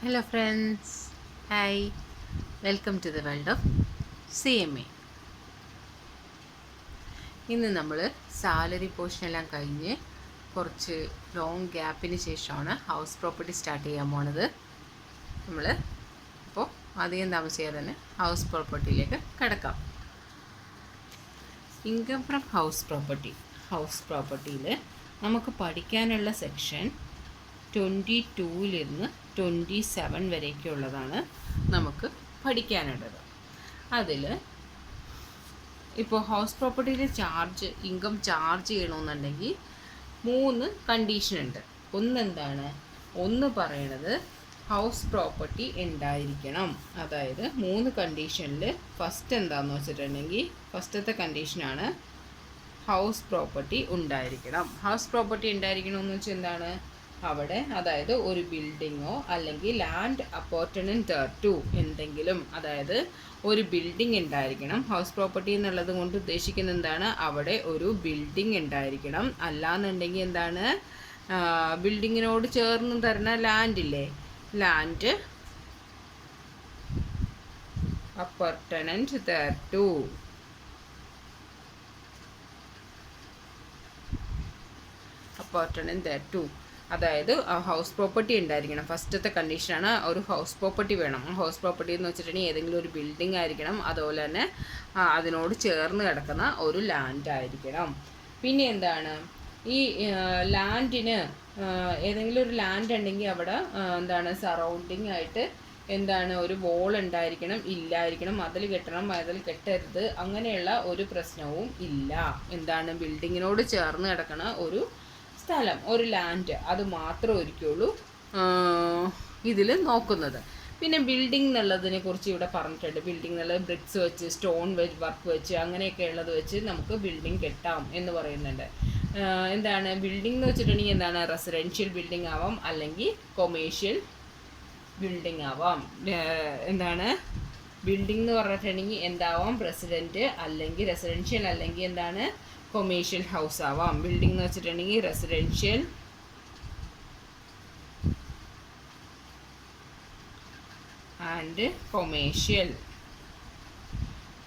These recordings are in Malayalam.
Hello friends, hi, welcome to the world of CMA. ഇന്ന് നമ്മൾ സാലറി പോർഷനെല്ലാം കഴിഞ്ഞ് കുറച്ച് ലോങ് ഗ്യാപ്പിന് ശേഷമാണ് ഹൗസ് പ്രോപ്പർട്ടി സ്റ്റാർട്ട് ചെയ്യാൻ പോണത്. നമ്മൾ അപ്പോൾ അധികം താമസിയാതെ തന്നെ ഹൗസ് പ്രോപ്പർട്ടിയിലേക്ക് കിടക്കാം. ഇൻകം ഫ്രം ഹൗസ് പ്രോപ്പർട്ടിയിൽ നമുക്ക് പഠിക്കാനുള്ള സെക്ഷൻ 22-ലിരുന്ന് 27 വരെയൊക്കെയുള്ളതാണ് നമുക്ക് പഠിക്കാനുള്ളത്. അതിൽ ഇപ്പോൾ ഹൗസ് പ്രോപ്പർട്ടിയിൽ ഇൻകം ചാർജ് ചെയ്യണമെന്നുണ്ടെങ്കിൽ 3 കണ്ടീഷൻ ഉണ്ട്. ഒന്ന് പറയണത് ഹൗസ് പ്രോപ്പർട്ടി ഉണ്ടായിരിക്കണം. അതായത് 3 കണ്ടീഷനിൽ ഫസ്റ്റ് എന്താണെന്ന് വെച്ചിട്ടുണ്ടെങ്കിൽ ഫസ്റ്റത്തെ കണ്ടീഷനാണ് ഹൗസ് പ്രോപ്പർട്ടി ഉണ്ടായിരിക്കണം. ഹൗസ് പ്രോപ്പർട്ടി ഉണ്ടായിരിക്കണമെന്ന് വെച്ചാൽ എന്താണ്, അവിടെ അതായത് ഒരു ബിൽഡിങ്ങോ അല്ലെങ്കിൽ ലാൻഡ് അപ്പോർട്ടനൻറ്റ് ടു എന്തെങ്കിലും, അതായത് ഒരു ബിൽഡിംഗ് ഉണ്ടായിരിക്കണം. ഹൗസ് പ്രോപ്പർട്ടി എന്നുള്ളത് കൊണ്ട് ഉദ്ദേശിക്കുന്നത് എന്താണ്, അവിടെ ഒരു ബിൽഡിംഗ് ഉണ്ടായിരിക്കണം. അല്ലാന്നുണ്ടെങ്കിൽ എന്താണ്, ബിൽഡിങ്ങിനോട് ചേർന്ന് തരുന്ന ലാൻഡില്ലേ, ലാൻഡ് അപ്പോർട്ടനൻറ്റ് ടു. അതായത് ഹൗസ് പ്രോപ്പർട്ടി ഉണ്ടായിരിക്കണം. ഫസ്റ്റത്തെ കണ്ടീഷനാണ് ഒരു ഹൗസ് പ്രോപ്പർട്ടി വേണം. ഹൗസ് പ്രോപ്പർട്ടി എന്ന് വെച്ചിട്ടുണ്ടെങ്കിൽ ഏതെങ്കിലും ഒരു ബിൽഡിംഗ് ആയിരിക്കണം. അതുപോലെ തന്നെ അതിനോട് ചേർന്ന് കിടക്കുന്ന ഒരു ലാൻഡ് ആയിരിക്കണം. പിന്നെ എന്താണ്, ഈ ലാൻഡിന് ഏതെങ്കിലും ഒരു ലാൻഡ് ഉണ്ടെങ്കിൽ അവിടെ എന്താണ് സറൗണ്ടിങ് ആയിട്ട് എന്താണ് ഒരു വോൾ ഉണ്ടായിരിക്കണം, ഇല്ലായിരിക്കണം, അതിൽ കെട്ടണം, അതിൽ കെട്ടരുത്, അങ്ങനെയുള്ള ഒരു പ്രശ്നവും ഇല്ല. എന്താണ്, ബിൽഡിങ്ങിനോട് ചേർന്ന് കിടക്കണ ഒരു സ്ഥലം, ഒരു ലാൻഡ്, അത് മാത്രമേ ഒരിക്കലുള്ളൂ ഇതിൽ നോക്കുന്നത്. പിന്നെ ബിൽഡിംഗ് എന്നുള്ളതിനെ കുറിച്ച് ഇവിടെ പറഞ്ഞിട്ടുണ്ട്. ബിൽഡിംഗ് എന്നുള്ളത് ബ്രിക്സ് വെച്ച്, സ്റ്റോൺ വർക്ക് വെച്ച്, അങ്ങനെയൊക്കെ ഉള്ളത് വെച്ച് നമുക്ക് ബിൽഡിംഗ് കെട്ടാം എന്ന് പറയുന്നുണ്ട്. എന്താണ് ബിൽഡിംഗ് എന്ന് വെച്ചിട്ടുണ്ടെങ്കിൽ എന്താണ്, റെസിഡൻഷ്യൽ ബിൽഡിംഗ് ആവാം, അല്ലെങ്കിൽ കൊമേഴ്ഷ്യൽ ബിൽഡിംഗ് ആവാം. എന്താണ് ബിൽഡിംഗ് എന്ന് പറഞ്ഞിട്ടുണ്ടെങ്കിൽ എന്താവാം, റെസിഡൻഷ്യൽ അല്ലെങ്കിൽ എന്താണ് കൊമേഴ്ഷ്യൽ ഹൗസ് ആവാം. ബിൽഡിംഗ് എന്ന് വെച്ചിട്ടുണ്ടെങ്കിൽ റെസിഡൻഷ്യൽ ആൻഡ് കൊമേഴ്ഷ്യൽ.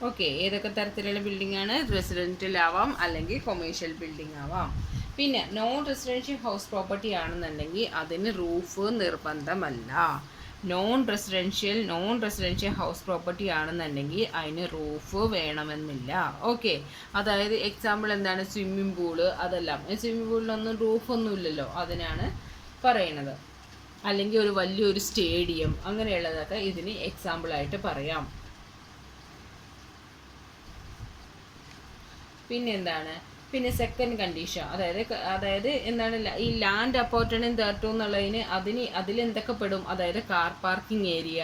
ഓക്കെ, ഏതൊക്കെ തരത്തിലുള്ള ബിൽഡിംഗ് ആണ്, റെസിഡൻഷ്യൽ ആവാം അല്ലെങ്കിൽ കൊമേഴ്ഷ്യൽ ബിൽഡിംഗ് ആവാം. പിന്നെ നോൺ റെസിഡൻഷ്യൽ ഹൗസ് പ്രോപ്പർട്ടി ആണെന്നുണ്ടെങ്കിൽ അതിന് റൂഫ് നിർബന്ധമല്ല. നോൺ റെസിഡൻഷ്യൽ ഹൗസ് പ്രോപ്പർട്ടി ആണെന്നുണ്ടെങ്കിൽ അതിന് റൂഫ് വേണമെന്നില്ല. ഓക്കെ, അതായത് എക്സാമ്പിൾ എന്താണ്, സ്വിമ്മിംഗ് പൂള്, അതെല്ലാം. സ്വിമ്മിംഗ് പൂളിലൊന്നും റൂഫൊന്നും ഇല്ലല്ലോ, അതിനാണ് പറയണത്. അല്ലെങ്കിൽ ഒരു വലിയൊരു സ്റ്റേഡിയം, അങ്ങനെയുള്ളതൊക്കെ ഇതിന് എക്സാമ്പിളായിട്ട് പറയാം. പിന്നെ സെക്കൻഡ് കണ്ടീഷൻ, അതായത് എന്താണ്, ഈ ലാൻഡ് അപ്പോർട്ടനൻറ്റ് എന്നുള്ളതിന് അതിലെന്തൊക്കെ പെടും, അതായത് കാർ പാർക്കിംഗ് ഏരിയ,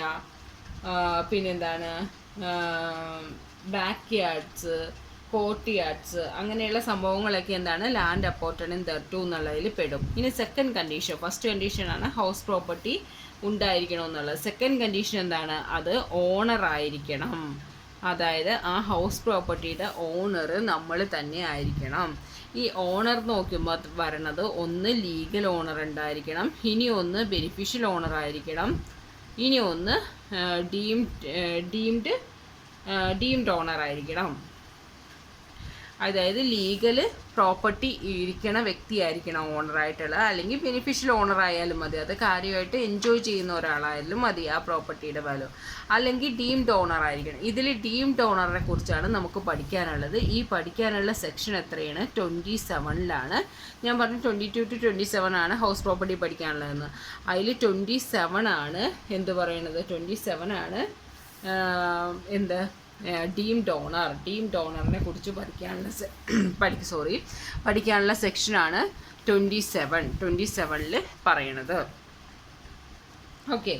പിന്നെന്താണ് ബാക്ക് യാർഡ്സ്, കോർട്ട് യാർഡ്സ്, അങ്ങനെയുള്ള സംഭവങ്ങളൊക്കെ എന്താണ് ലാൻഡ് അപ്പോർട്ടനൻറ്റ് എന്നുള്ളതിൽ പെടും. ഇനി സെക്കൻഡ് കണ്ടീഷൻ, ഫസ്റ്റ് കണ്ടീഷനാണ് ഹൗസ് പ്രോപ്പർട്ടി ഉണ്ടായിരിക്കണമെന്നുള്ളത്. സെക്കൻഡ് കണ്ടീഷൻ എന്താണ്, അത് ഓണർ ആയിരിക്കണം. അതായത് ആ ഹൗസ് പ്രോപ്പർട്ടിയുടെ ഓണർ നമ്മൾ തന്നെ ആയിരിക്കണം. ഈ ഓണർ നോക്കുമ്പോൾ വരണത് ഒന്ന് ലീഗൽ ഓണർ ഉണ്ടായിരിക്കണം, ഇനി ഒന്ന് ബെനിഫിഷ്യൽ ഓണർ ആയിരിക്കണം, ഇനി ഒന്ന് ഡീംഡ് ഓണർ ആയിരിക്കണം. അതായത് ലീഗൽ പ്രോപ്പർട്ടി ഇരിക്കണ വ്യക്തിയായിരിക്കണം ഓണറായിട്ടുള്ളത്, അല്ലെങ്കിൽ ബെനിഫിഷ്യൽ ഓണർ ആയാലും മതി, അത് കാര്യമായിട്ട് എൻജോയ് ചെയ്യുന്ന ഒരാളായാലും മതി ആ പ്രോപ്പർട്ടിയുടെ വാല്യൂ, അല്ലെങ്കിൽ ഡീംഡ് ഓണർ ആയിരിക്കണം. ഇതിൽ ഡീംഡ് ഓണറിനെ കുറിച്ചാണ് നമുക്ക് പഠിക്കാനുള്ളത്. ഈ പഠിക്കാനുള്ള സെക്ഷൻ എത്രയാണ്, 27-ലാണ്. ഞാൻ പറഞ്ഞു 22 to 27 ആണ് ഹൗസ് പ്രോപ്പർട്ടി പഠിക്കാനുള്ളതെന്ന്. അതിൽ 27 ആണ് എന്ത് പറയണത്, 27 ആണ് ഡീംഡ് ഓണറിനെ കുറിച്ച് പഠിക്കാനുള്ള സെക്ഷനാണ് 27-ൽ പറയണത്. ഓക്കെ,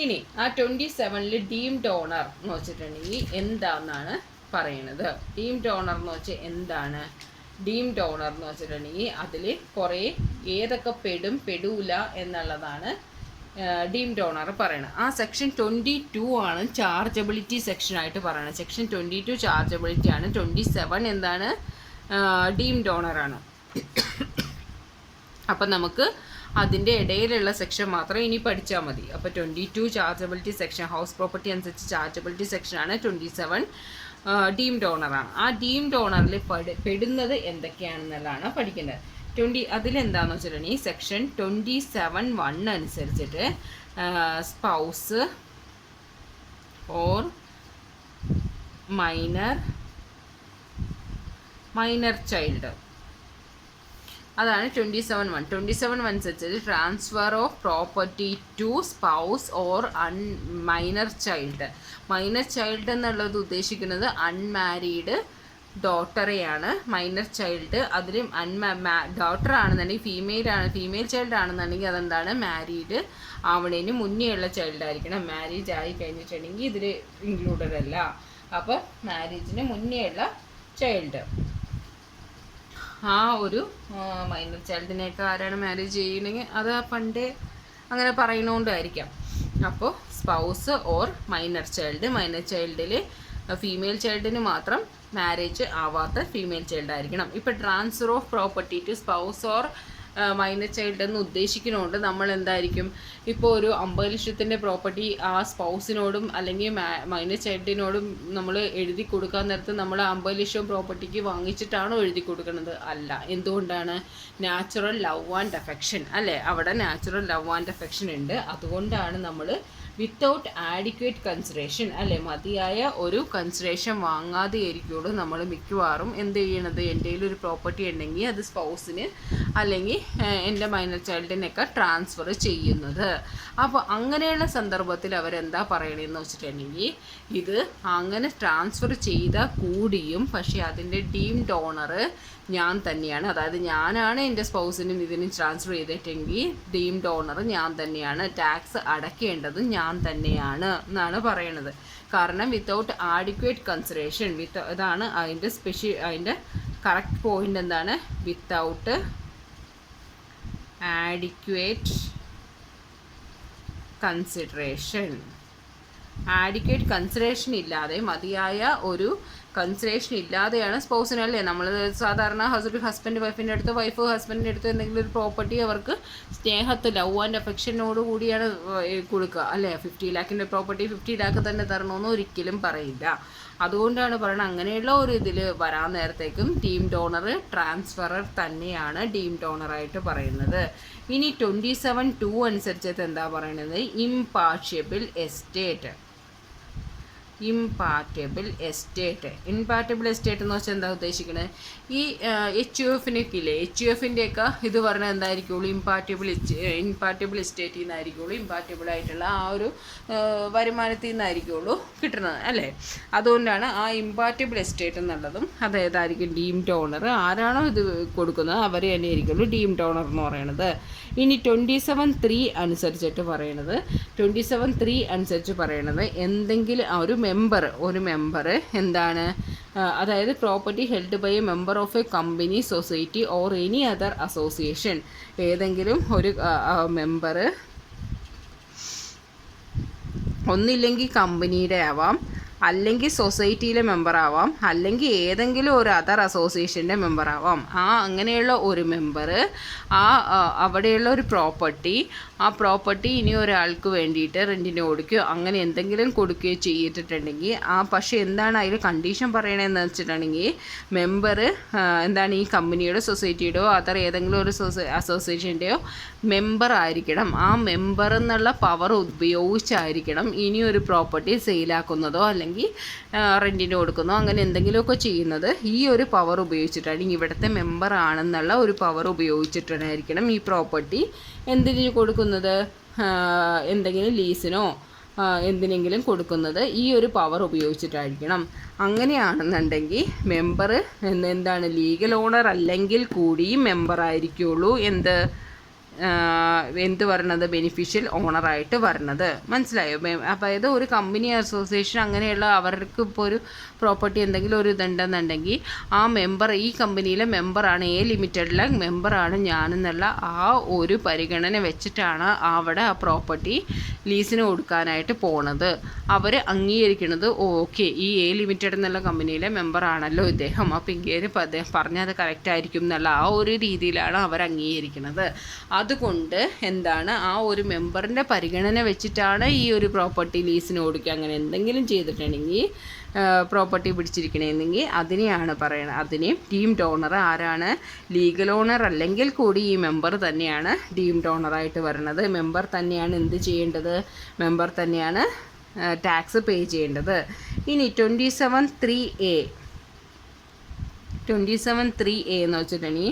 ഇനി ആ 27-ൽ ഡീംഡ് ഓണർ എന്ന് വെച്ചിട്ടുണ്ടെങ്കിൽ എന്താണെന്നാണ് പറയണത്. ഡീംഡ് ഓണർ എന്ന് വെച്ചാൽ എന്താണ്, ഡീംഡ് ഓണർ എന്ന് വെച്ചിട്ടുണ്ടെങ്കിൽ അതിൽ കുറേ ഏതൊക്കെ പെടൂല എന്നുള്ളതാണ് ഡീംഡ് ഓണർ പറയണം. ആ സെക്ഷൻ 22 ആണ് ചാർജബിലിറ്റി സെക്ഷനായിട്ട് പറയണം. സെക്ഷൻ 22 ചാർജബിലിറ്റി ആണ്. 27 എന്താണ്, ഡീംഡ് ഓണറാണ്. അപ്പം നമുക്ക് അതിൻ്റെ ഇടയിലുള്ള സെക്ഷൻ മാത്രം ഇനി പഠിച്ചാൽ മതി. അപ്പോൾ 22 ചാർജബിലിറ്റി സെക്ഷൻ, ഹൗസ് പ്രോപ്പർട്ടി അനുസരിച്ച് ചാർജബിലിറ്റി സെക്ഷനാണ്. 27 ഡീംഡ് ഓണറാണ്. ആ ഡീംഡ് ഓണറിൽ പെടുന്നത് എന്തൊക്കെയാണെന്നുള്ളതാണ് പഠിക്കേണ്ടത്. അതിലെന്താണെന്ന് വെച്ചിട്ടുണ്ടെങ്കിൽ സെക്ഷൻ 27(1) അനുസരിച്ചിട്ട് സ്പൗസ് ഓർ മൈനർ ചൈൽഡ്, അതാണ് 27(1). 27(1) അനുസരിച്ച് transfer of property to spouse or minor child. Minor child എന്നുള്ളത് ഉദ്ദേശിക്കുന്നത് അൺമാരീഡ് ഡോട്ടറെയാണ്. മൈനർ ചൈൽഡ് അതിൽ ഡോട്ടർ ആണെന്നുണ്ടെങ്കിൽ ഫീമെയിൽ ചൈൽഡ് ആണെന്നുണ്ടെങ്കിൽ അതെന്താണ്, മാരീഡ് ആവണേന് മുന്നേ ഉള്ള ചൈൽഡ് ആയിരിക്കണം. മാരേജ് ആയി കഴിഞ്ഞിട്ടുണ്ടെങ്കിൽ ഇതിൽ ഇൻക്ലൂഡഡ് അല്ല. അപ്പോൾ മാരേജിന് മുന്നേ ഉള്ള ചൈൽഡ്, ആ ഒരു മൈനർ ചൈൽഡിനെയൊക്കെ ആരാണ് മാരേജ് ചെയ്യണമെങ്കിൽ അത് പണ്ടേ അങ്ങനെ പറയുന്നതുകൊണ്ടായിരിക്കാം. അപ്പോൾ സ്പൗസ് ഓർ മൈനർ ചൈൽഡിൽ ഫീമെയിൽ ചൈൽഡിന് മാത്രം മാരേജ് ആവാത്ത ഫീമെയിൽ ചൈൽഡ് ആയിരിക്കണം. ഇപ്പോൾ transfer of property to spouse or minor child എന്ന് ഉദ്ദേശിക്കുന്നതുകൊണ്ട് നമ്മൾ എന്തായിരിക്കും, ഇപ്പോൾ ഒരു 50 ലക്ഷത്തിൻ്റെ പ്രോപ്പർട്ടി ആ സ്പൗസിനോടും അല്ലെങ്കിൽ മൈനർ ചൈൽഡിനോടും നമ്മൾ എഴുതി കൊടുക്കാൻ നേരത്ത് നമ്മൾ 50 ലക്ഷം പ്രോപ്പർട്ടിക്ക് വാങ്ങിച്ചിട്ടാണോ എഴുതി കൊടുക്കുന്നത്? അല്ല. എന്തുകൊണ്ടാണ്? നാച്ചുറൽ ലവ് ആൻഡ് അഫെക്ഷൻ അല്ലേ, അവിടെ നാച്ചുറൽ ലവ് ആൻഡ് അഫെക്ഷൻ ഉണ്ട്. അതുകൊണ്ടാണ് നമ്മൾ വിത്തൗട്ട് ആഡിക്വേറ്റ് കൺസിഡറേഷൻ അല്ലേ, മതിയായ ഒരു കൺസിഡറേഷൻ വാങ്ങാതെ ആയിരിക്കുള്ളൂ നമ്മൾ മിക്കവാറും എന്ത് ചെയ്യണത്, എൻ്റെ ഒരു പ്രോപ്പർട്ടി ഉണ്ടെങ്കിൽ അത് സ്പൗസിന് അല്ലെങ്കിൽ എൻ്റെ മൈനർ ചൈൽഡിനൊക്കെ ട്രാൻസ്ഫർ ചെയ്യുന്നത്. അപ്പോൾ അങ്ങനെയുള്ള സന്ദർഭത്തിൽ അവരെന്താ പറയണതെന്ന് വെച്ചിട്ടുണ്ടെങ്കിൽ, ഇത് അങ്ങനെ ട്രാൻസ്ഫർ ചെയ്താൽ കൂടിയും പക്ഷേ അതിൻ്റെ ഡീംഡ് ഓണർ ഞാൻ തന്നെയാണ്. അതായത് ഞാനാണ് എൻ്റെ സ്പൗസിനും ഇതിനും ട്രാൻസ്ഫർ ചെയ്തിട്ടെങ്കിൽ ഡീംഡ് ഓണർ ഞാൻ തന്നെയാണ്, ടാക്സ് അടയ്ക്കേണ്ടത് ഞാൻ തന്നെയാണ് എന്നാണ് പറയണത്. കാരണം വിത്തൗട്ട് ആഡിക്വേറ്റ് കൺസിഡറേഷൻ, ഇതാണ് അതിൻ്റെ കറക്റ്റ് പോയിന്റ്. എന്താണ്? Without adequate consideration. Adequate consideration ഇല്ലാതെ, മതിയായ ഒരു കൺസിഡറേഷൻ ഇല്ലാതെയാണ് സ്പൗസിനല്ലേ നമ്മൾ സാധാരണ ഹസ്ബൻഡ് വൈഫിൻ്റെ അടുത്ത്, വൈഫ് ഹസ്ബൻഡിൻ്റെ അടുത്ത് എന്തെങ്കിലും ഒരു പ്രോപ്പർട്ടി അവർക്ക് സ്നേഹത്ത് ലവ് ആൻഡ് അഫെക്ഷനോട് കൂടിയാണ് കൊടുക്കുക അല്ലേ. 50 ലാഖിൻ്റെ പ്രോപ്പർട്ടി 50 ലാഖ് തന്നെ തരണമെന്ന് ഒരിക്കലും പറയില്ല. അതുകൊണ്ടാണ് പറയുന്നത് അങ്ങനെയുള്ള ഒരു ഇതിൽ വരാൻ നേരത്തേക്കും ഡീംഡ് ഓണർ ട്രാൻസ്ഫറർ തന്നെയാണ് ഡീംഡ് ഓണറായിട്ട് പറയുന്നത്. ഇനി 27(2) അനുസരിച്ചിട്ട് എന്താ പറയുന്നത്? ഇംപാർഷ്യബിൾ എസ്റ്റേറ്റ്. ഇംപാർട്ടബിൾ എസ്റ്റേറ്റ് എന്ന് വെച്ചാൽ എന്താ ഉദ്ദേശിക്കുന്നത്? ഈ HUF-നൊക്കെ ഇല്ലേ, HUF-ൻ്റെയൊക്കെ ഇത് പറഞ്ഞാൽ എന്തായിരിക്കുള്ളൂ, ഇംപാർട്ടബിൾ എസ്റ്റേറ്റിൽ നിന്നായിരിക്കുള്ളൂ, ഇംപാർട്ടബിൾ ആയിട്ടുള്ള ആ ഒരു വരുമാനത്തിൽ നിന്നായിരിക്കുള്ളൂ കിട്ടുന്നത് അല്ലേ. അതുകൊണ്ടാണ് ആ ഇംപാർട്ടബിൾ എസ്റ്റേറ്റ് എന്നുള്ളതും അതേതായിരിക്കും ഡീംഡ് ഓണർ, ആരാണോ ഇത് കൊടുക്കുന്നത് അവർ തന്നെ ആയിരിക്കുള്ളൂ ഡീംഡ് ഓണർ എന്ന് പറയുന്നത്. ഇനി 27(3) അനുസരിച്ചിട്ട് പറയണത്, 27(3) അനുസരിച്ച് പറയണത് എന്തെങ്കിലും ഒരു മെമ്പർ എന്താണ്, അതായത് property held by a member of a company, society or any other association. ഏതെങ്കിലും ഒരു മെമ്പർ ഒന്നില്ലെങ്കിൽ കമ്പനിയുടെ ആവാം, അല്ലെങ്കിൽ സൊസൈറ്റിയിലെ മെമ്പറാവാം, അല്ലെങ്കിൽ ഏതെങ്കിലും ഒരു അതർ അസോസിയേഷൻ്റെ മെമ്പറാവാം. അങ്ങനെയുള്ള ഒരു മെമ്പർ അവിടെയുള്ള ഒരു ആ പ്രോപ്പർട്ടി ഇനി ഒരാൾക്ക് വേണ്ടിയിട്ട് റെൻറ്റിന് കൊടുക്കുകയോ അങ്ങനെ എന്തെങ്കിലും കൊടുക്കുകയോ ചെയ്തിട്ടുണ്ടെങ്കിൽ പക്ഷേ എന്താണ് അതിൽ കണ്ടീഷൻ പറയണതെന്ന് വെച്ചിട്ടുണ്ടെങ്കിൽ, മെമ്പർ എന്താണ് ഈ കമ്പനിയുടെ, സൊസൈറ്റിയുടെയോ അതർ ഏതെങ്കിലും ഒരു അസോസിയേഷൻ്റെയോ മെമ്പർ ആയിരിക്കണം. ആ മെമ്പർ എന്നുള്ള പവർ ഉപയോഗിച്ചായിരിക്കണം ഇനി ഒരു പ്രോപ്പർട്ടി സെയിലാക്കുന്നതോ അല്ലെങ്കിൽ റെൻറ്റിന് കൊടുക്കുന്നതോ അങ്ങനെ എന്തെങ്കിലുമൊക്കെ ചെയ്യുന്നത് ഈ ഒരു പവർ ഉപയോഗിച്ചിട്ടാണ്, ഇവിടുത്തെ മെമ്പർ ആണെന്നുള്ള ഒരു പവർ ഉപയോഗിച്ചിട്ടായിരിക്കണം ഈ പ്രോപ്പർട്ടി എന്തിനു കൊടുക്കുന്നത്, എന്തെങ്കിലും ലീസിനോ എന്തിനെങ്കിലും കൊടുക്കുന്നത് ഈ ഒരു പവർ ഉപയോഗിച്ചിട്ടായിരിക്കണം. അങ്ങനെയാണെന്നുണ്ടെങ്കിൽ മെമ്പർ എന്താണ് ലീഗൽ ഓണർ അല്ലെങ്കിൽ കൂടി മെമ്പർ ആയിരിക്കുള്ളൂ എന്ത് പറയണത്, ബെനിഫിഷ്യൽ ഓണറായിട്ട് വരണത്. മനസ്സിലായോ? അതായത് ഒരു കമ്പനി, അസോസിയേഷൻ അങ്ങനെയുള്ള അവർക്ക് ഇപ്പോൾ ഒരു പ്രോപ്പർട്ടി എന്തെങ്കിലും ഒരു ഇതുണ്ടെന്നുണ്ടെങ്കിൽ ആ മെമ്പർ ഈ കമ്പനിയിലെ മെമ്പറാണ്, ലിമിറ്റഡിലെ മെമ്പറാണ് ഞാനെന്നുള്ള ആ ഒരു പരിഗണന വെച്ചിട്ടാണ് അവിടെ ആ പ്രോപ്പർട്ടി ലീസിന് കൊടുക്കാനായിട്ട് പോണത്. അവർ അംഗീകരിക്കുന്നത് ഓക്കെ ഈ ലിമിറ്റഡ് എന്നുള്ള കമ്പനിയിലെ മെമ്പറാണല്ലോ ഇദ്ദേഹം, അപ്പോൾ ഇങ്ങനെ അദ്ദേഹം പറഞ്ഞത് കറക്റ്റ് ആയിരിക്കും എന്നുള്ള ആ ഒരു രീതിയിലാണ് അവർ അംഗീകരിക്കുന്നത്. അതുകൊണ്ട് എന്താണ്, ആ ഒരു മെമ്പറിൻ്റെ പരിഗണന വെച്ചിട്ടാണ് ഈ ഒരു പ്രോപ്പർട്ടി ലീസിന് കൊടുക്കുക. അങ്ങനെ എന്തെങ്കിലും ചെയ്തിട്ടുണ്ടെങ്കിൽ പ്രോപ്പർട്ടി പിടിച്ചിരിക്കണമെങ്കിൽ അതിനെയാണ് പറയുന്നത്. അതിന് ഡീംഡ് ഓണർ ആരാണ്? ലീഗൽ ഓണർ അല്ലെങ്കിൽ കൂടി ഈ മെമ്പർ തന്നെയാണ് ഡീംഡ് ഓണറായിട്ട് വരുന്നത്. മെമ്പർ തന്നെയാണ് എന്ത് ചെയ്യേണ്ടത്? മെമ്പർ തന്നെയാണ് ടാക്സ് പേ ചെയ്യേണ്ടത്. ഇനി 27(3)(a) 27(3)(a എന്ന് വെച്ചിട്ടുണ്ടെങ്കിൽ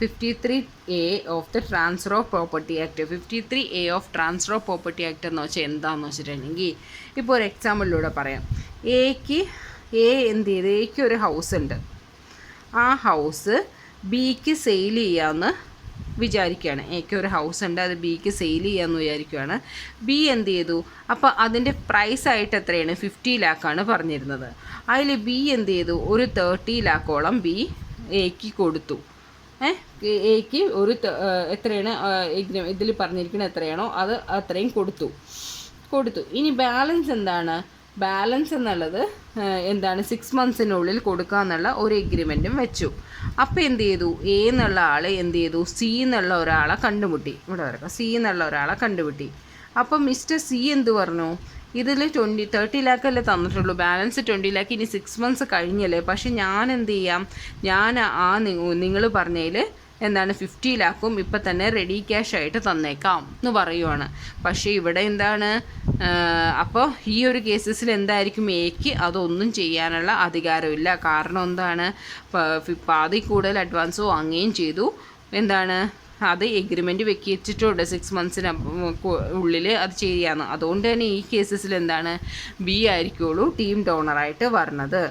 53A of the transfer of property act. 53A of transfer of property act എന്ന് വെച്ചാൽ എന്താണെന്ന് വെച്ചിട്ടുണ്ടെങ്കിൽ, ഇപ്പോൾ ഒരു എക്സാമ്പിളിലൂടെ പറയാം. എന്ത് ചെയ്ത്, എക്ക് ഒരു ഹൗസ് ഉണ്ട്. ആ ഹൗസ് ബിക്ക് സെയിൽ ചെയ്യാമെന്ന് വിചാരിക്കുകയാണ്. എക്ക് ഒരു ഹൗസ് ഉണ്ട്, അത് ബിക്ക് സെയിൽ ചെയ്യാമെന്ന് വിചാരിക്കുകയാണ്. ബി എന്ത് ചെയ്തു, അപ്പോൾ അതിൻ്റെ പ്രൈസായിട്ട് എത്രയാണ്? 50 ലാക്കാണ് പറഞ്ഞിരുന്നത്. അതിൽ ബി എന്ത് ചെയ്തു, ഒരു 30 ലാക്കോളം ബി എക്ക് കൊടുത്തു. എക്ക് ഒരു എത്രയാണ് ഇതിൽ പറഞ്ഞിരിക്കുന്നത് എത്രയാണോ അത് അത്രയും കൊടുത്തു. ഇനി ബാലൻസ് എന്താണ്? ബാലൻസ് എന്നുള്ളത് എന്താണ്, 6 മന്ത്സിനുള്ളിൽ കൊടുക്കുക എന്നുള്ള ഒരു എഗ്രിമെൻറ്റും വെച്ചു. അപ്പോൾ എന്ത് ചെയ്തു, എ എന്നുള്ള ആൾ എന്ത് ചെയ്തു, സി എന്നുള്ള ഒരാളെ കണ്ടുമുട്ടി. ഇവിടെ വരക്കാം, സി എന്നുള്ള ഒരാളെ കണ്ടുമുട്ടി. അപ്പം മിസ്റ്റർ സി എന്ത് പറഞ്ഞു, ഇതിൽ 30 ലാക്കല്ലേ തന്നിട്ടുള്ളൂ, ബാലൻസ് 20 ലാക്ക്, ഇനി 6 മന്ത്സ് കഴിഞ്ഞല്ലേ, പക്ഷെ ഞാൻ എന്ത് ചെയ്യാം, ഞാൻ നിങ്ങൾ പറഞ്ഞതിൽ എന്താണ് 50 ലാക്കും ഇപ്പം തന്നെ റെഡി ക്യാഷ് ആയിട്ട് തന്നേക്കാം എന്ന് പറയുവാണ്. പക്ഷേ ഇവിടെ എന്താണ്, അപ്പോൾ ഈ ഒരു കേസസിൽ എന്തായിരിക്കും, എക്ക് അതൊന്നും ചെയ്യാനുള്ള അധികാരമില്ല. കാരണം എന്താണ്, പാതി കൂടുതൽ അഡ്വാൻസ് വാങ്ങുകയും ചെയ്തു. എന്താണ്, അത് എഗ്രിമെൻറ്റ് വെച്ചിട്ടുണ്ട് 6 മന്ത്സിന് ഉള്ളിൽ അത് ചെയ്യാമെന്ന്. അതുകൊണ്ട് തന്നെ ഈ കേസസിൽ എന്താണ്, ബി ആയിരിക്കുള്ളൂ ടീംഡ് ഓണറായിട്ട് വരുന്നത്.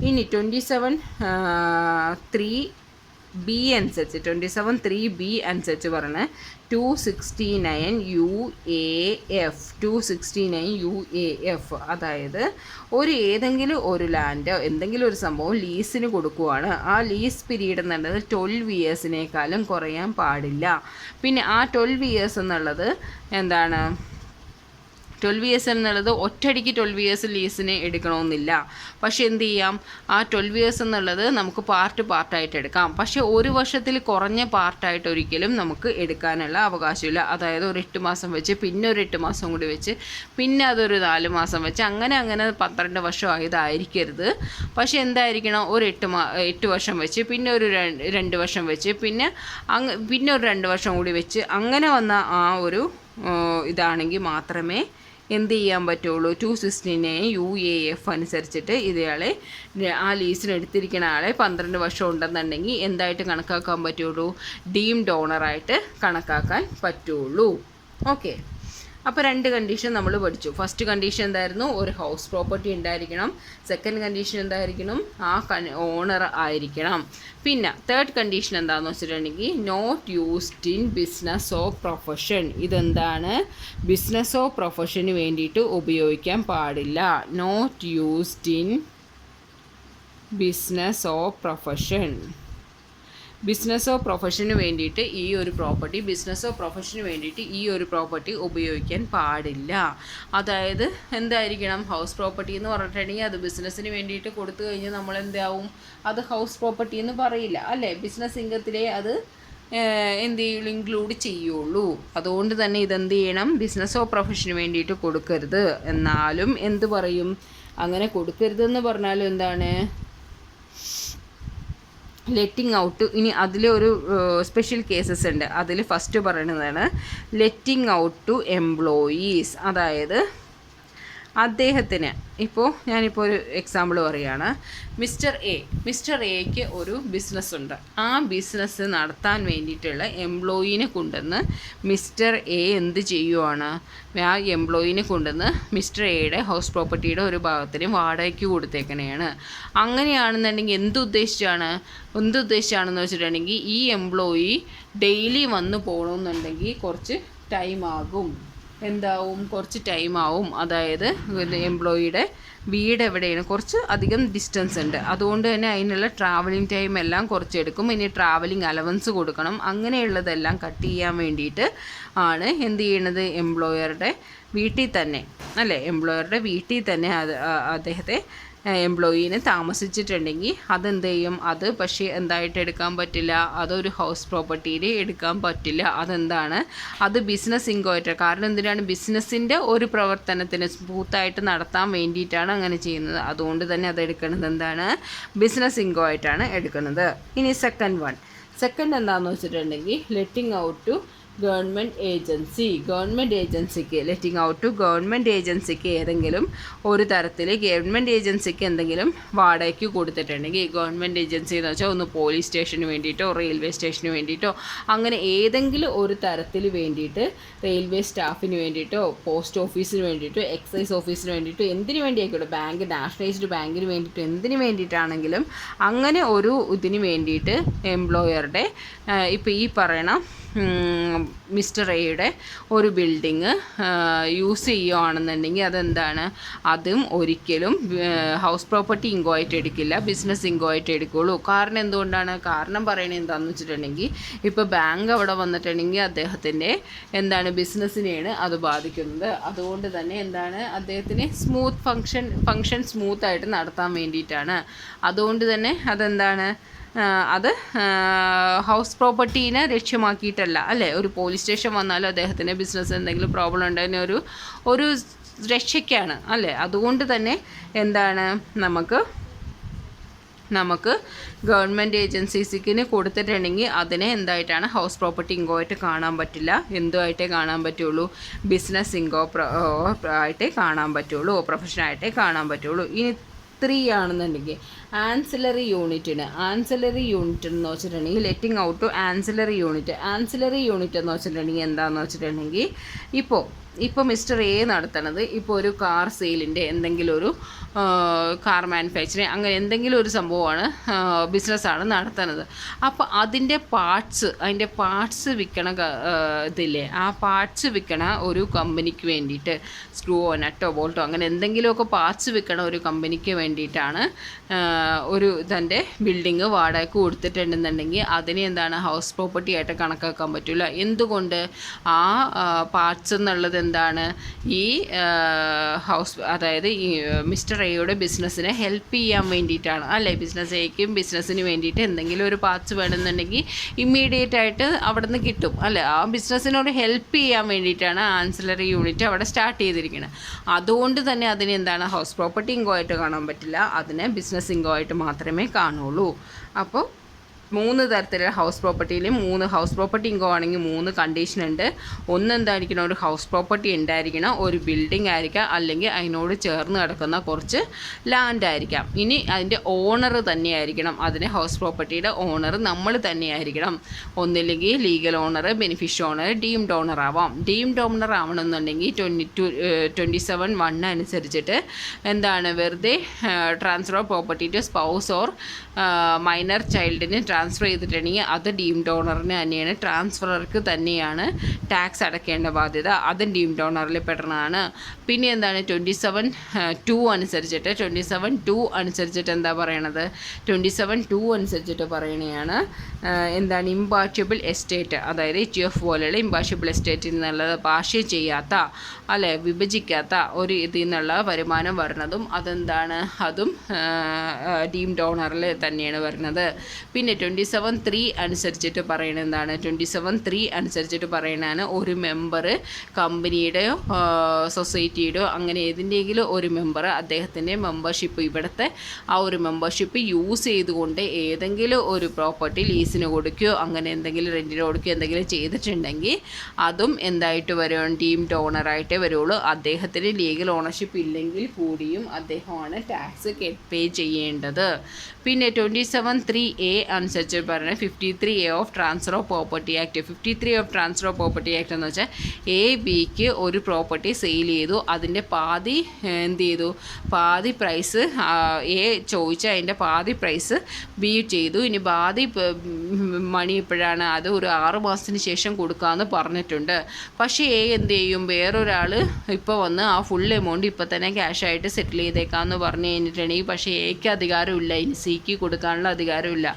ഇനി 27(3)(b) അനുസരിച്ച് 27(3)(b) അനുസരിച്ച് പറഞ്ഞ് 269 UAF അതായത് ഏതെങ്കിലും ഒരു ലാൻഡ് എന്തെങ്കിലും ഒരു സംഭവം ലീസിന് കൊടുക്കുവാണ്. ആ ലീസ് പീരീഡ് എന്നുള്ളത് 12 ഇയേഴ്സിനേക്കാളും കുറയാൻ പാടില്ല. പിന്നെ ആ 12 ഇയേഴ്സ് എന്നുള്ളത് എന്താണ്, 12 ഇയേഴ്സ് എന്നുള്ളത് ഒറ്റയടിക്ക് 12 ഇയേഴ്സ് ലീസിന് എടുക്കണമെന്നില്ല. പക്ഷെ എന്ത് ചെയ്യാം, ആ 12 ഇയേഴ്സ് എന്നുള്ളത് നമുക്ക് പാർട്ടായിട്ട് എടുക്കാം. പക്ഷേ ഒരു വർഷത്തിൽ കുറഞ്ഞ പാർട്ടായിട്ട് ഒരിക്കലും നമുക്ക് എടുക്കാനുള്ള അവകാശമില്ല. അതായത് ഒരു 8 മാസം വെച്ച്, പിന്നെ ഒരു 8 മാസം കൂടി വെച്ച്, പിന്നെ അതൊരു 4 മാസം വെച്ച്, അങ്ങനെ 12 വർഷം ആയതായിരിക്കരുത്. പക്ഷേ എന്തായിരിക്കണം, ഒരു 8 വർഷം വെച്ച്, പിന്നെ ഒരു 2 വർഷം വെച്ച്, പിന്നെ ഒരു 2 വർഷം കൂടി വെച്ച്, അങ്ങനെ വന്ന ആ ഒരു ഇതാണെങ്കിൽ മാത്രമേ എന്ത് ചെയ്യാൻ പറ്റുള്ളൂ, 269 UAF അനുസരിച്ചിട്ട് ഇതയാളെ ആ ലീസിന് എടുത്തിരിക്കുന്ന ആളെ 12 വർഷം ഉണ്ടെന്നുണ്ടെങ്കിൽ എന്തായിട്ട് കണക്കാക്കാൻ പറ്റുള്ളൂ, ഡീംഡ് ഓണറായിട്ട് കണക്കാക്കാൻ പറ്റുള്ളൂ. ഓക്കെ, അപ്പോൾ 2 കണ്ടീഷൻ നമ്മൾ പഠിച്ചു. ഫസ്റ്റ് കണ്ടീഷൻ എന്തായിരുന്നു, ഒരു ഹൗസ് പ്രോപ്പർട്ടി ഉണ്ടായിരിക്കണം. സെക്കൻഡ് കണ്ടീഷൻ എന്തായിരിക്കണം, ആ ഓണർ ആയിരിക്കണം. പിന്നെ തേർഡ് കണ്ടീഷൻ എന്താണെന്ന് വെച്ചിട്ടുണ്ടെങ്കിൽ not used in business or profession. ഇതെന്താണ്, ബിസിനസ്സോ പ്രൊഫഷന് വേണ്ടിയിട്ട് ഉപയോഗിക്കാൻ പാടില്ല. Not used in business or profession. ബിസിനസ്സോ പ്രൊഫഷന് വേണ്ടിയിട്ട് ഈ ഒരു പ്രോപ്പർട്ടി ഉപയോഗിക്കാൻ പാടില്ല. അതായത് എന്തായിരിക്കണം, ഹൗസ് പ്രോപ്പർട്ടി എന്ന് പറഞ്ഞിട്ടുണ്ടെങ്കിൽ അത് ബിസിനസ്സിന് വേണ്ടിയിട്ട് കൊടുത്തു കഴിഞ്ഞാൽ നമ്മൾ എന്താവും, അത് ഹൗസ് പ്രോപ്പർട്ടി എന്ന് പറയില്ല അല്ലേ, ബിസിനസ് ഇൻകത്തിലേ അത് എന്ത് ചെയ്യുള്ളൂ, ഇൻക്ലൂഡ് ചെയ്യുള്ളൂ. അതുകൊണ്ട് തന്നെ ഇതെന്ത് ചെയ്യണം, ബിസിനസ്സോ പ്രൊഫഷന് വേണ്ടിയിട്ട് കൊടുക്കരുത്. എന്നാലും എന്ത് പറയും, അങ്ങനെ കൊടുക്കരുതെന്ന് പറഞ്ഞാലും എന്താണ്, ലെറ്റിംഗ് ഔട്ട്. ഇനി അതിലൊരു സ്പെഷ്യൽ കേസസ് ഉണ്ട്. അതിൽ ഫസ്റ്റ് പറയുന്നതാണ് ലെറ്റിംഗ് ഔട്ട് ടു എംപ്ലോയീസ്. അതായത് അദ്ദേഹത്തിന്, ഞാനിപ്പോൾ ഒരു എക്സാമ്പിൾ പറയുകയാണ്. മിസ്റ്റർ എക്ക് ഒരു ബിസിനസ്സുണ്ട്. ആ ബിസിനസ് നടത്താൻ വേണ്ടിയിട്ടുള്ള എംപ്ലോയീനെ കൊണ്ടുവന്ന് മിസ്റ്റർ എ എന്ത് ചെയ്യുവാണ്, ആ എംപ്ലോയീനെ കൊണ്ടുവന്ന് മിസ്റ്റർ എയുടെ ഹൗസ് പ്രോപ്പർട്ടിയുടെ ഒരു ഭാഗത്തിന് വാടകയ്ക്ക് കൊടുത്തേക്കണെയാണ്. അങ്ങനെയാണെന്നുണ്ടെങ്കിൽ എന്തുദ്ദേശിച്ചാണെന്ന് വെച്ചിട്ടുണ്ടെങ്കിൽ ഈ എംപ്ലോയി ഡെയിലി വന്ന് പോകണമെന്നുണ്ടെങ്കിൽ കുറച്ച് ടൈം ആകും. കുറച്ച് ടൈം ആവും. അതായത് എംപ്ലോയിയുടെ വീട് എവിടെയാണ്, കുറച്ച് അധികം ഡിസ്റ്റൻസ് ഉണ്ട്. അതുകൊണ്ട് തന്നെ അതിനുള്ള ട്രാവലിംഗ് ടൈം എല്ലാം കുറച്ചെടുക്കും. ഇനി ട്രാവലിംഗ് അലവൻസ് കൊടുക്കണം. അങ്ങനെയുള്ളതെല്ലാം കട്ട് ചെയ്യാൻ വേണ്ടിയിട്ട് ആണ് എന്ത് ചെയ്യണത്, എംപ്ലോയറുടെ വീട്ടിൽ തന്നെ അദ്ദേഹത്തെ എംപ്ലോയീനെ താമസിച്ചിട്ടുണ്ടെങ്കിൽ അതെന്ത് ചെയ്യും, അത് പക്ഷേ എന്തായിട്ട് എടുക്കാൻ പറ്റില്ല, അതൊരു ഹൗസ് പ്രോപ്പർട്ടിയിൽ എടുക്കാൻ പറ്റില്ല. അതെന്താണ്, അത് ബിസിനസ് ഇൻകോയിട്ട്. കാരണം എന്തിനാണ്, ബിസിനസ്സിൻ്റെ ഒരു പ്രവർത്തനത്തിന് സ്മൂത്തായിട്ട് നടത്താൻ വേണ്ടിയിട്ടാണ് അങ്ങനെ ചെയ്യുന്നത്. അതുകൊണ്ട് തന്നെ അത് എടുക്കുന്നത് എന്താണ്, ബിസിനസ് ഇൻകോയിട്ടാണ് എടുക്കുന്നത്. ഇനി സെക്കൻഡ് എന്താണെന്ന് വെച്ചിട്ടുണ്ടെങ്കിൽ ലെറ്റിംഗ് ഔട്ട് ടു ഗവൺമെൻറ് ഏജൻസിക്ക് ലെറ്റിംഗ് ഔട്ട് ടു ഗവൺമെൻറ് ഏജൻസിക്ക് ഏതെങ്കിലും ഒരു തരത്തിൽ ഗവൺമെൻറ് ഏജൻസിക്ക് എന്തെങ്കിലും വാടകയ്ക്ക് കൊടുത്തിട്ടുണ്ടെങ്കിൽ, ഗവൺമെൻറ് ഏജൻസി എന്ന് വെച്ചാൽ ഒന്ന് പോലീസ് സ്റ്റേഷന് വേണ്ടിയിട്ടോ റെയിൽവേ സ്റ്റേഷന് വേണ്ടിയിട്ടോ അങ്ങനെ ഏതെങ്കിലും ഒരു തരത്തിൽ വേണ്ടിയിട്ട്, റെയിൽവേ സ്റ്റാഫിന് വേണ്ടിയിട്ടോ പോസ്റ്റ് ഓഫീസിന് വേണ്ടിയിട്ടോ എക്സൈസ് ഓഫീസിന് വേണ്ടിയിട്ടോ എന്തിനു വേണ്ടിയായിക്കോട്ടെ, ബാങ്ക് നാഷണലൈസ്ഡ് ബാങ്കിന് വേണ്ടിയിട്ടോ എന്തിനു വേണ്ടിയിട്ടാണെങ്കിലും അങ്ങനെ ഒരു ഇതിന് വേണ്ടിയിട്ട് എംപ്ലോയറുടെ ഇപ്പോൾ ഈ പറയണ മിസ്റ്റർ എയുടെ ഒരു ബിൽഡിങ് യൂസ് ചെയ്യുകയാണെന്നുണ്ടെങ്കിൽ അതെന്താണ്, അതും ഒരിക്കലും ഹൗസ് പ്രോപ്പർട്ടി ഇൻകോയിട്ട് എടുക്കില്ല, ബിസിനസ് ഇൻകോയിട്ട് എടുക്കുകയുള്ളൂ. കാരണം എന്തുകൊണ്ടാണ്, കാരണം പറയണത് എന്താണെന്ന് വെച്ചിട്ടുണ്ടെങ്കിൽ ഇപ്പോൾ ബാങ്ക് അവിടെ വന്നിട്ടുണ്ടെങ്കിൽ അദ്ദേഹത്തിൻ്റെ എന്താണ് ബിസിനസ്സിനെയാണ് അത് ബാധിക്കുന്നത്. അതുകൊണ്ട് തന്നെ എന്താണ്, അദ്ദേഹത്തിന് ഫങ്ഷൻ സ്മൂത്തായിട്ട് നടത്താൻ വേണ്ടിയിട്ടാണ്. അതുകൊണ്ട് തന്നെ അതെന്താണ്, അത് ഹൗസ് പ്രോപ്പർട്ടീനെ ലക്ഷ്യമാക്കിയിട്ടല്ല അല്ലേ. ഒരു പോലീസ് സ്റ്റേഷൻ വന്നാലും അദ്ദേഹത്തിൻ്റെ ബിസിനസ് എന്തെങ്കിലും പ്രോബ്ലം ഉണ്ടെങ്കിൽ ഒരു രക്ഷയ്ക്കാണ് അല്ലേ. അതുകൊണ്ട് തന്നെ എന്താണ്, നമുക്ക് ഗവൺമെൻറ് ഏജൻസീസിന് കൊടുത്തിട്ടുണ്ടെങ്കിൽ അതിനെ എന്തായിട്ടാണ് ഹൗസ് പ്രോപ്പർട്ടി ഇൻകോയിട്ട് കാണാൻ പറ്റില്ല, എന്തുമായിട്ടേ കാണാൻ പറ്റുള്ളൂ, ബിസിനസ് ഇൻകോ ആയിട്ടേ കാണാൻ പറ്റുള്ളൂ, പ്രൊഫഷനായിട്ടേ കാണാൻ പറ്റുള്ളൂ. ഇനി 3 ആണെന്നുണ്ടെങ്കിൽ ആൻസിലറി യൂണിറ്റ് എന്ന് വെച്ചിട്ടുണ്ടെങ്കിൽ letting out to ancillary unit എന്ന് വെച്ചിട്ടുണ്ടെങ്കിൽ എന്താണെന്ന് വെച്ചിട്ടുണ്ടെങ്കിൽ ഇപ്പോൾ മിസ്റ്റർ എ നടത്തണത് ഇപ്പോൾ ഒരു കാർ സെയിലിൻ്റെ എന്തെങ്കിലും ഒരു കാർ മാനുഫാക്ചറിങ് അങ്ങനെ എന്തെങ്കിലും ഒരു സംഭവമാണ്, ബിസിനസ്സാണ് നടത്തുന്നത്. അപ്പോൾ അതിൻ്റെ പാർട്സ് വിൽക്കണ ഇതില്ലേ, ആ പാർട്സ് വിൽക്കണ ഒരു കമ്പനിക്ക് വേണ്ടിയിട്ട് സ്ക്രൂവോ നട്ടോ ബോൾട്ടോ അങ്ങനെ എന്തെങ്കിലുമൊക്കെ പാർട്സ് വിൽക്കണ ഒരു കമ്പനിക്ക് വേണ്ടിയിട്ടാണ് ഒരു തൻ്റെ ബിൽഡിങ് വാടകയ്ക്ക് കൊടുത്തിട്ടുണ്ടെന്നുണ്ടെങ്കിൽ അതിനെ എന്താണ് ഹൗസ് പ്രോപ്പർട്ടി ആയിട്ട് കണക്കാക്കാൻ പറ്റില്ല. എന്തുകൊണ്ട്, ആ പാർട്സ് എന്നുള്ളത് എന്താണ്, ഈ അതായത് ഈ മിസ്റ്റർ എയുടെ ബിസിനസ്സിനെ ഹെൽപ്പ് ചെയ്യാൻ വേണ്ടിയിട്ടാണ് അല്ലേ. ബിസിനസ്സിന് വേണ്ടിയിട്ട് എന്തെങ്കിലും ഒരു പാർട്സ് വേണമെന്നുണ്ടെങ്കിൽ ഇമ്മീഡിയറ്റ് ആയിട്ട് അവിടെ നിന്ന് കിട്ടും അല്ലേ. ആ ബിസിനസ്സിനോട് ഹെൽപ്പ് ചെയ്യാൻ വേണ്ടിയിട്ടാണ് ആൻസിലറി യൂണിറ്റ് അവിടെ സ്റ്റാർട്ട് ചെയ്തിരിക്കുന്നത്. അതുകൊണ്ട് തന്നെ അതിന് എന്താണ് ഹൗസ് പ്രോപ്പർട്ടി ഇൻകോ ആയിട്ട് കാണാൻ പറ്റില്ല, അതിനെ ബിസിനസ് ഇൻകോ ആയിട്ട് മാത്രമേ കാണുള്ളൂ. അപ്പോൾ 3 തരത്തിലുള്ള ഹൗസ് പ്രോപ്പർട്ടിയിൽ 3 ഹൗസ് പ്രോപ്പർട്ടി ഇൻകോ ആണെങ്കിൽ 3 കണ്ടീഷൻ ഉണ്ട്. ഒന്ന് എന്തായിരിക്കണം, ഒരു ഹൗസ് പ്രോപ്പർട്ടി ഉണ്ടായിരിക്കണം, ഒരു ബിൽഡിംഗ് ആയിരിക്കാം, അല്ലെങ്കിൽ അതിനോട് ചേർന്ന് കിടക്കുന്ന കുറച്ച് ലാൻഡ് ആയിരിക്കാം. ഇനി അതിൻ്റെ ഓണർ തന്നെയായിരിക്കണം, അതിന് ഹൗസ് പ്രോപ്പർട്ടിയുടെ ഓണർ നമ്മൾ തന്നെയായിരിക്കണം. ഒന്നില്ലെങ്കിൽ legal owner, beneficial owner, deemed owner ആവാം. ഡീംഡ് ഓണർ ആവണമെന്നുണ്ടെങ്കിൽ 27(1) അനുസരിച്ചിട്ട് എന്താണ്, വെറുതെ transfer of property to spouse or minor ചൈൽഡിന് ട്രാൻസ്ഫർ ചെയ്തിട്ടുണ്ടെങ്കിൽ അത് ഡീംഡ് ഓണറിന് തന്നെയാണ്, ട്രാൻസ്ഫറർക്ക് തന്നെയാണ് ടാക്സ് അടയ്ക്കേണ്ട ബാധ്യത, അതും ഡീംഡ് ഓണറിൽ പെടുന്നതാണ്. പിന്നെ എന്താണ് 27(2) അനുസരിച്ചിട്ട് എന്താ പറയണത്, 27(2) അനുസരിച്ചിട്ട് പറയണതാണ് എന്താണ് ഇമ്പാർഷ്യബിൾ എസ്റ്റേറ്റ്, അതായത് HUF പോലെയുള്ള ഇമ്പാർഷ്യബിൾ എസ്റ്റേറ്റിൽ നിന്നുള്ളത് ഭാഷ്യം ചെയ്യാത്ത അല്ലെ വിഭജിക്കാത്ത ഒരു ഇതിൽ നിന്നുള്ള വരുമാനം വരുന്നതും അതെന്താണ്, അതും ഡീംഡ് ഓണറിൽ തന്നെയാണ് വരുന്നത്. പിന്നെ 27(3) അനുസരിച്ചിട്ട് പറയുന്നത് എന്താണ്, 27(3) അനുസരിച്ചിട്ട് പറയുന്നതാണ് ഒരു മെമ്പർ കമ്പനിയുടെയോ സൊസൈറ്റിയുടെയോ അങ്ങനെ ഏതിൻ്റെയെങ്കിലും ഒരു മെമ്പർ അദ്ദേഹത്തിൻ്റെ മെമ്പർഷിപ്പ് ഇവിടുത്തെ ആ ഒരു മെമ്പർഷിപ്പ് യൂസ് ചെയ്തുകൊണ്ട് ഏതെങ്കിലും ഒരു പ്രോപ്പർട്ടി ലീസിന് കൊടുക്കുകയോ അങ്ങനെ എന്തെങ്കിലും റെൻറ്റിന് കൊടുക്കുകയോ എന്തെങ്കിലും ചെയ്തിട്ടുണ്ടെങ്കിൽ അതും എന്തായിട്ട് വരും, ഡീംഡ് ഓണറായിട്ടേ വരുള്ളൂ. അദ്ദേഹത്തിന് ലീഗൽ ഓണർഷിപ്പ് ഇല്ലെങ്കിൽ കൂടിയും അദ്ദേഹമാണ് ടാക്സ് പേ ചെയ്യേണ്ടത്. പിന്നെ 27(3)(a) അനുസരിച്ച് പറയുന്നത് 53(a) of transfer of property act. 53 of transfer of property act എന്ന് വെച്ചാൽ A-Bക്ക് ഒരു പ്രോപ്പർട്ടി സെയിൽ ചെയ്തു, അതിൻ്റെ പാതി എന്ത് ചെയ്തു, പാതി പ്രൈസ് A ചോദിച്ച അതിൻ്റെ പാതി പ്രൈസ് B ചെയ്തു. ഇനി പാതി മണി എപ്പോഴാണ്, അത് ഒരു 6 മാസത്തിന് ശേഷം കൊടുക്കാമെന്ന് പറഞ്ഞിട്ടുണ്ട്. പക്ഷേ A എന്ത് ചെയ്യും, വേറൊരാൾ ഇപ്പോൾ വന്ന് ആ ഫുൾ എമൗണ്ട് ഇപ്പോൾ തന്നെ ക്യാഷായിട്ട് സെറ്റിൽ ചെയ്തേക്കാമെന്ന് പറഞ്ഞു കഴിഞ്ഞിട്ടുണ്ടെങ്കിൽ പക്ഷേ Aക്ക് അധികാരമില്ല, ഇനി Cക്ക് കൊടുക്കാനുള്ള അധികാരമില്ല.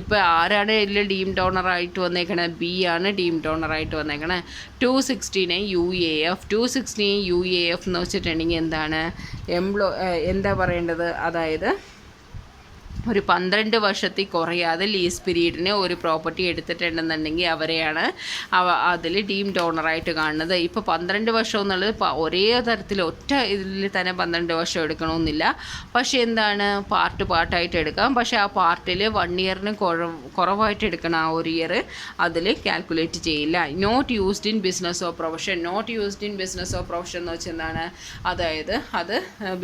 ഇപ്പോൾ ആരാണ് ഇതിൽ ഡീംഡ് ഓണറായിട്ട് വന്നേക്കണേ? ബി ആണ് ഡീംഡ് ഓണറായിട്ട് വന്നേക്കണേ. 269 UAF 269 UAF എന്ന് വെച്ചിട്ടുണ്ടെങ്കിൽ എന്താണ്? എന്താ പറയേണ്ടത്? അതായത് ഒരു 12 വർഷത്തിൽ കുറയാതെ ലീസ് പീരീഡിന് ഒരു പ്രോപ്പർട്ടി എടുത്തിട്ടുണ്ടെന്നുണ്ടെങ്കിൽ അവരെയാണ് അതിൽ ഡീംഡ് ഓണറായിട്ട് കാണുന്നത്. ഇപ്പോൾ 12 വർഷം എന്നുള്ളത് ഒരേ തരത്തിൽ ഒറ്റ ഇതിൽ തന്നെ 12 വർഷം എടുക്കണമെന്നില്ല. പക്ഷേ എന്താണ്, പാർട്ടായിട്ട് എടുക്കാം. പക്ഷേ ആ പാർട്ടിൽ 1 ഇയറിന് കുറവായിട്ട് എടുക്കണം. ആ ഒരു ഇയർ അതിൽ കാൽക്കുലേറ്റ് ചെയ്യില്ല. Not used in business of profession. Not used in business of profession എന്ന് വെച്ചാൽ എന്താണ്? അതായത് അത്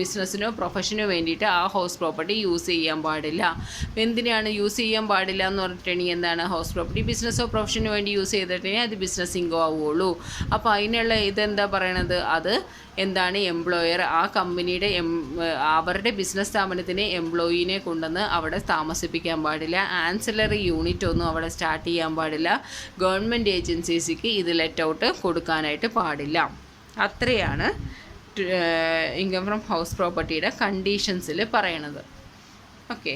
ബിസിനസ്സിനോ പ്രൊഫഷനോ വേണ്ടിയിട്ട് ആ ഹൗസ് പ്രോപ്പർട്ടി യൂസ് ചെയ്യാൻ പാടില്ല. എന്തിനാണ് യൂസ് ചെയ്യാൻ പാടില്ല എന്ന് പറഞ്ഞിട്ടുണ്ടെങ്കിൽ എന്താണ്? ഹൗസ് പ്രോപ്പർട്ടി ബിസിനസ്സോ പ്രൊഫഷന് വേണ്ടി യൂസ് ചെയ്തിട്ടുണ്ടെങ്കിൽ അത് ബിസിനസ് ഇൻകോ ആവുകയുള്ളൂ. അപ്പോൾ അതിനുള്ള ഇതെന്താ പറയണത്? അത് എന്താണ്? എംപ്ലോയർ ആ കമ്പനിയുടെ അവരുടെ ബിസിനസ് സ്ഥാപനത്തിന് എംപ്ലോയീനെ കൊണ്ടുവന്ന് അവിടെ താമസിപ്പിക്കാൻ പാടില്ല. ആൻസിലറി യൂണിറ്റ് ഒന്നും അവിടെ സ്റ്റാർട്ട് ചെയ്യാൻ പാടില്ല. ഗവൺമെൻറ് ഏജൻസീസിക്ക് ഇത് ലെറ്റ് ഔട്ട് കൊടുക്കാനായിട്ട് പാടില്ല. അത്രയാണ് ഇൻകം ഫ്രം ഹൗസ് പ്രോപ്പർട്ടിയുടെ കണ്ടീഷൻസിൽ പറയണത്. ഓക്കെ.